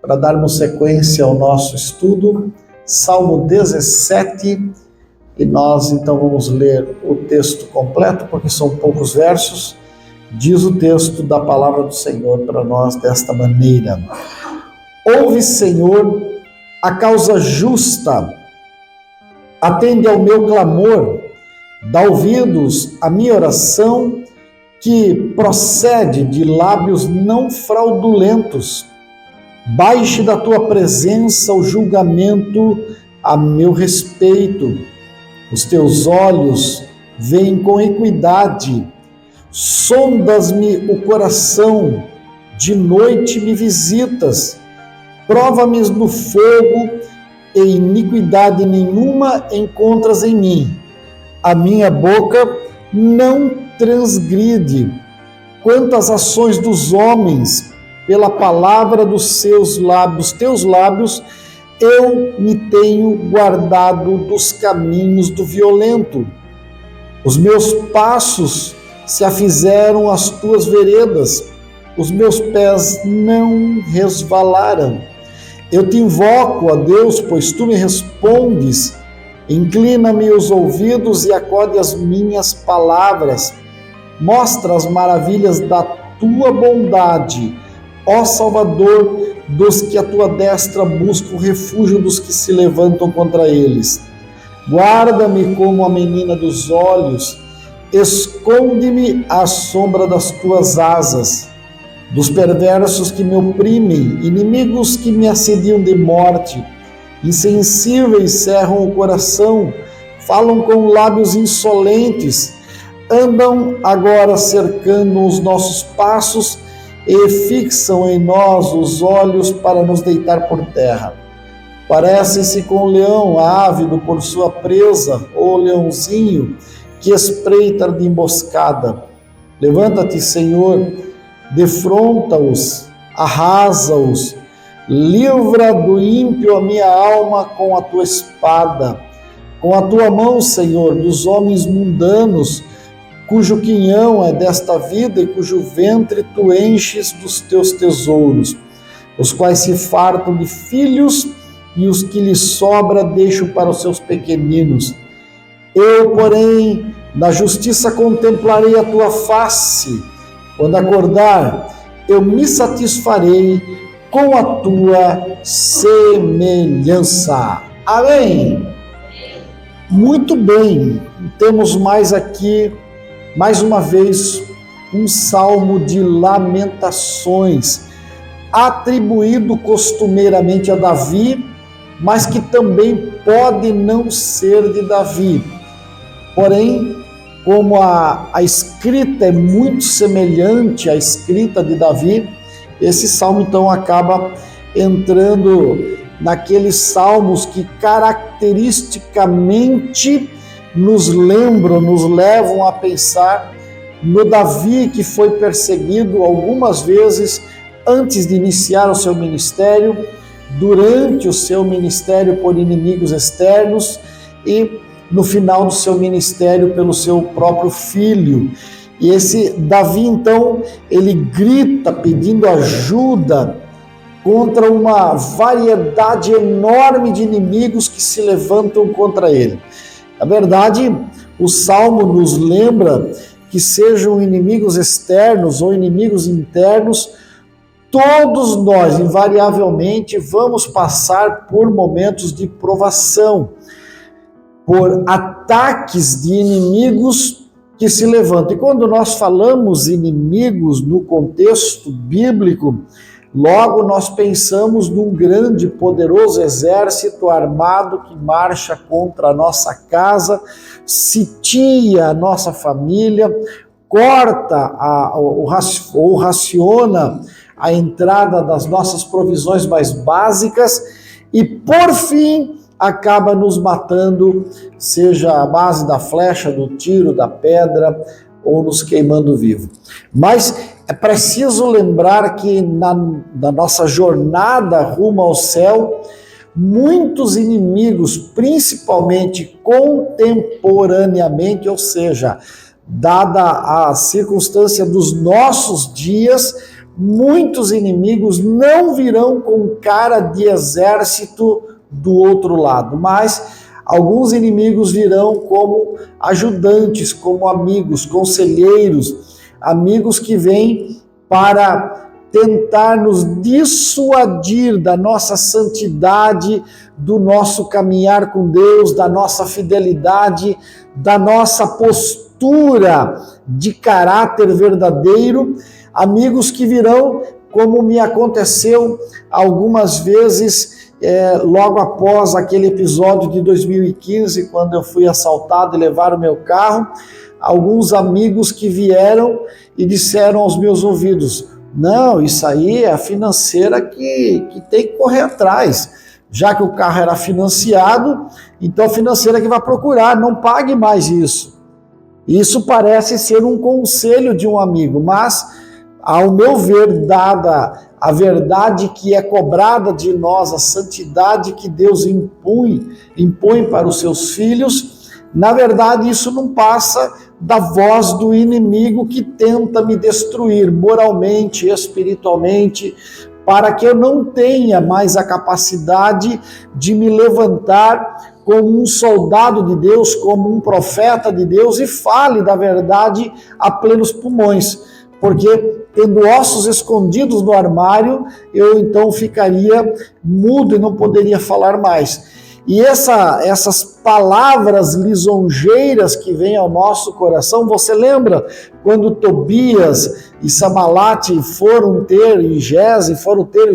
para darmos sequência ao nosso estudo, Salmo 17, e nós então vamos ler o texto completo, porque são poucos versos. Diz o texto da palavra do Senhor para nós desta maneira: Ouve, Senhor, a causa justa, atende ao meu clamor, dá ouvidos à minha oração, que procede de lábios não fraudulentos. Baixe da tua presença o julgamento a meu respeito. Os teus olhos veem com equidade. Sondas-me o coração, de noite me visitas. Prova-me no fogo, e iniquidade nenhuma encontras em mim. A minha boca não transgride. Quanto às ações dos homens, pela palavra dos teus lábios, eu me tenho guardado dos caminhos do violento. Os meus passos se afizeram às tuas veredas, os meus pés não resvalaram. Eu te invoco, ó Deus, pois tu me respondes. Inclina-me os ouvidos e acode as minhas palavras. Mostra as maravilhas da tua bondade, ó Salvador dos que a tua destra buscam o refúgio dos que se levantam contra eles. Guarda-me como a menina dos olhos, esconde-me à sombra das tuas asas. Dos perversos que me oprimem, inimigos que me assediam de morte, insensíveis cerram o coração, falam com lábios insolentes, andam agora cercando os nossos passos e fixam em nós os olhos para nos deitar por terra. Parecem-se com o leão ávido por sua presa, ou leãozinho que espreita de emboscada. Levanta-te, Senhor, defronta-os, arrasa-os, livra do ímpio a minha alma com a tua espada, com a tua mão, Senhor, dos homens mundanos, cujo quinhão é desta vida e cujo ventre tu enches dos teus tesouros, os quais se fartam de filhos e os que lhes sobra deixam para os seus pequeninos. Eu, porém, na justiça contemplarei a tua face. Quando acordar, eu me satisfarei com a tua semelhança. Amém? Muito bem, temos mais uma vez, um salmo de lamentações, atribuído costumeiramente a Davi, mas que também pode não ser de Davi. Porém, como a escrita é muito semelhante à escrita de Davi, esse salmo então acaba entrando naqueles salmos que caracteristicamente nos levam a pensar no Davi que foi perseguido algumas vezes antes de iniciar o seu ministério, durante o seu ministério por inimigos externos e no final do seu ministério pelo seu próprio filho. E esse Davi, então, ele grita pedindo ajuda contra uma variedade enorme de inimigos que se levantam contra ele. Na verdade, o Salmo nos lembra que sejam inimigos externos ou inimigos internos, todos nós, invariavelmente, vamos passar por momentos de provação, por ataques de inimigos que se levantam. E quando nós falamos inimigos no contexto bíblico, logo nós pensamos num grande, poderoso exército armado que marcha contra a nossa casa, sitia a nossa família, corta ou raciona a entrada das nossas provisões mais básicas e, por fim, acaba nos matando, seja a base da flecha, do tiro, da pedra, ou nos queimando vivo. Mas é preciso lembrar que na nossa jornada rumo ao céu, muitos inimigos, principalmente contemporaneamente, ou seja, dada a circunstância dos nossos dias, muitos inimigos não virão com cara de exército do outro lado, mas alguns inimigos virão como ajudantes, como amigos, conselheiros, amigos que vêm para tentar nos dissuadir da nossa santidade, do nosso caminhar com Deus, da nossa fidelidade, da nossa postura de caráter verdadeiro, amigos que virão, como me aconteceu algumas vezes, logo após aquele episódio de 2015, quando eu fui assaltado e levaram meu carro, alguns amigos que vieram e disseram aos meus ouvidos: não, isso aí é a financeira que tem que correr atrás. Já que o carro era financiado, então a financeira que vai procurar, não pague mais isso. Isso parece ser um conselho de um amigo, mas, ao meu ver, dada a verdade que é cobrada de nós, a santidade que Deus impõe para os seus filhos, na verdade isso não passa da voz do inimigo que tenta me destruir moralmente, espiritualmente, para que eu não tenha mais a capacidade de me levantar como um soldado de Deus, como um profeta de Deus e fale da verdade a plenos pulmões, porque tendo ossos escondidos no armário, eu então ficaria mudo e não poderia falar mais. E essas palavras lisonjeiras que vêm ao nosso coração, você lembra quando Tobias e Sambalate foram ter, e Gese foram ter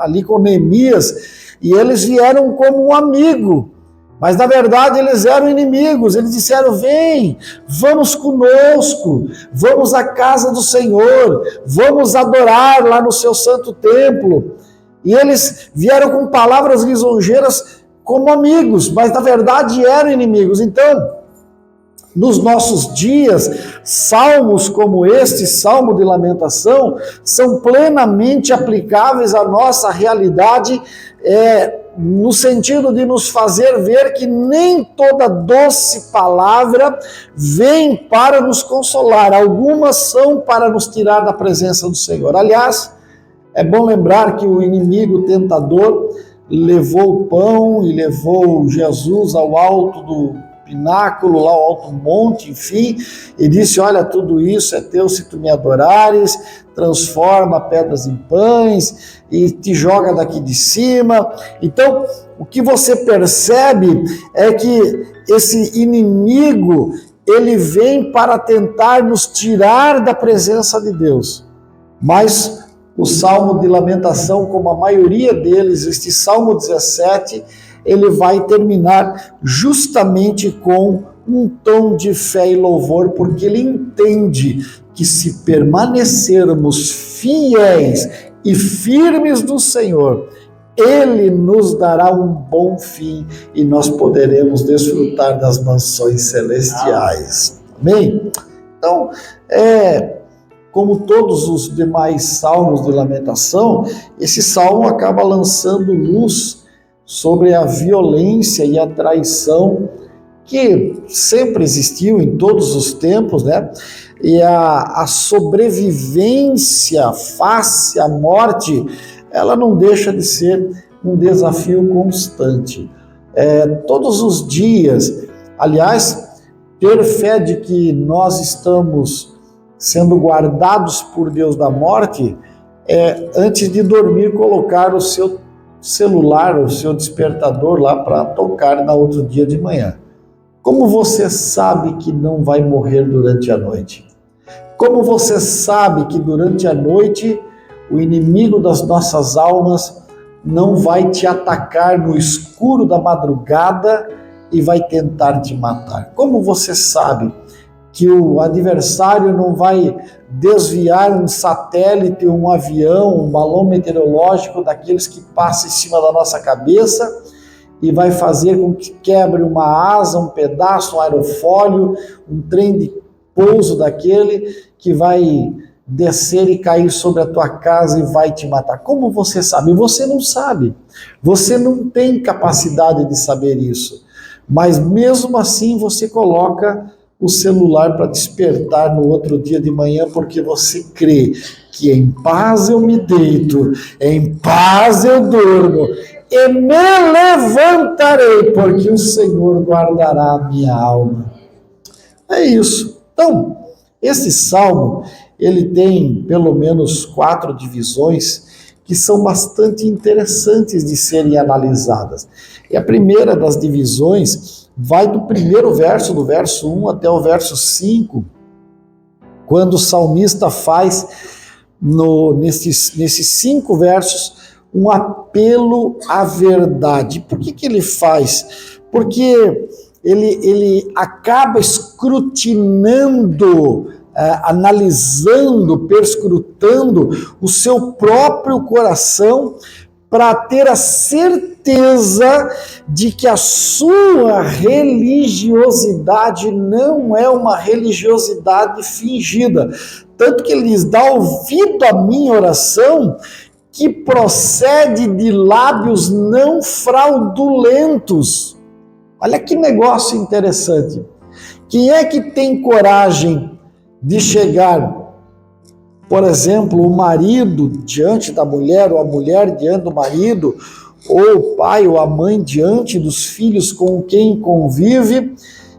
ali com Neemias, e eles vieram como um amigo, mas na verdade eles eram inimigos. Eles disseram: vem, vamos conosco, vamos à casa do Senhor, vamos adorar lá no seu santo templo. E eles vieram com palavras lisonjeiras como amigos, mas na verdade eram inimigos. Então, nos nossos dias, salmos como este, Salmo de Lamentação, são plenamente aplicáveis à nossa realidade, no sentido de nos fazer ver que nem toda doce palavra vem para nos consolar, algumas são para nos tirar da presença do Senhor. Aliás, é bom lembrar que o inimigo tentador levou o pão e levou Jesus ao alto do pináculo, lá ao alto monte, enfim, e disse: olha, tudo isso é teu se tu me adorares, transforma pedras em pães e te joga daqui de cima. Então, o que você percebe é que esse inimigo, ele vem para tentar nos tirar da presença de Deus, mas o Salmo de Lamentação, como a maioria deles, este Salmo 17, ele vai terminar justamente com um tom de fé e louvor, porque ele entende que se permanecermos fiéis e firmes no Senhor, Ele nos dará um bom fim e nós poderemos desfrutar das mansões celestiais. Amém? Então, como todos os demais salmos de lamentação, esse salmo acaba lançando luz sobre a violência e a traição que sempre existiu em todos os tempos, né? E a sobrevivência face à morte, ela não deixa de ser um desafio constante. Todos os dias, aliás, ter fé de que nós estamos sendo guardados por Deus da morte, antes de dormir, colocar o seu celular, o seu despertador lá para tocar no outro dia de manhã. Como você sabe que não vai morrer durante a noite? Como você sabe que durante a noite o inimigo das nossas almas não vai te atacar no escuro da madrugada e vai tentar te matar? Como você sabe que o adversário não vai desviar um satélite, um avião, um balão meteorológico daqueles que passam em cima da nossa cabeça e vai fazer com que quebre uma asa, um pedaço, um aerofólio, um trem de pouso daquele que vai descer e cair sobre a tua casa e vai te matar? Como você sabe? Você não sabe. Você não tem capacidade de saber isso. Mas mesmo assim você coloca o celular para despertar no outro dia de manhã, porque você crê que em paz eu me deito, em paz eu durmo, e me levantarei, porque o Senhor guardará a minha alma. É isso. Então, esse salmo, ele tem pelo menos 4 divisões que são bastante interessantes de serem analisadas. E a primeira das divisões vai do primeiro verso, do verso 1 até o verso 5, quando o salmista faz, nesses 5 versos, um apelo à verdade. Por que ele faz? Porque ele acaba escrutinando, analisando, perscrutando o seu próprio coração para ter a certeza de que a sua religiosidade não é uma religiosidade fingida. Tanto que ele diz: dá ouvido à minha oração, que procede de lábios não fraudulentos. Olha que negócio interessante. Quem é que tem coragem de chegar, por exemplo, o marido diante da mulher, ou a mulher diante do marido, ou o pai ou a mãe diante dos filhos com quem convive,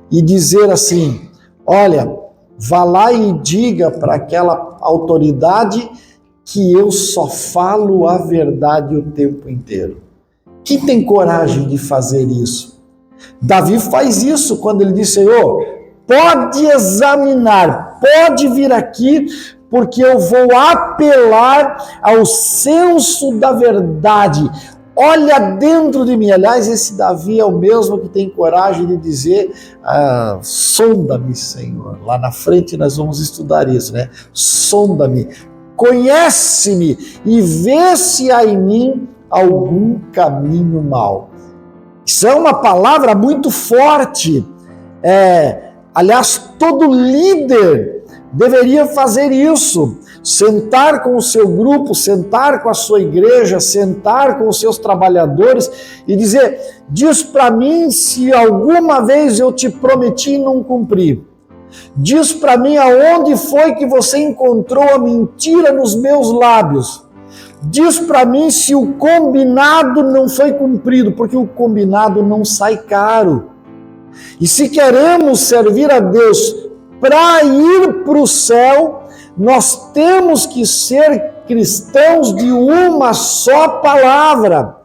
e dizer assim: olha, vá lá e diga para aquela autoridade que eu só falo a verdade o tempo inteiro? Quem tem coragem de fazer isso? Davi faz isso quando ele diz: Senhor, pode examinar, pode vir aqui, porque eu vou apelar ao senso da verdade. Olha dentro de mim. Aliás, esse Davi é o mesmo que tem coragem de dizer: sonda-me, Senhor. Lá na frente nós vamos estudar isso, né? Sonda-me, conhece-me e vê se há em mim algum caminho mau. Isso é uma palavra muito forte. Aliás, todo líder deveria fazer isso. Sentar com o seu grupo, sentar com a sua igreja, sentar com os seus trabalhadores e dizer: diz para mim se alguma vez eu te prometi e não cumpri. Diz para mim aonde foi que você encontrou a mentira nos meus lábios. Diz para mim se o combinado não foi cumprido, porque o combinado não sai caro. E se queremos servir a Deus para ir para o céu, nós temos que ser cristãos de uma só palavra.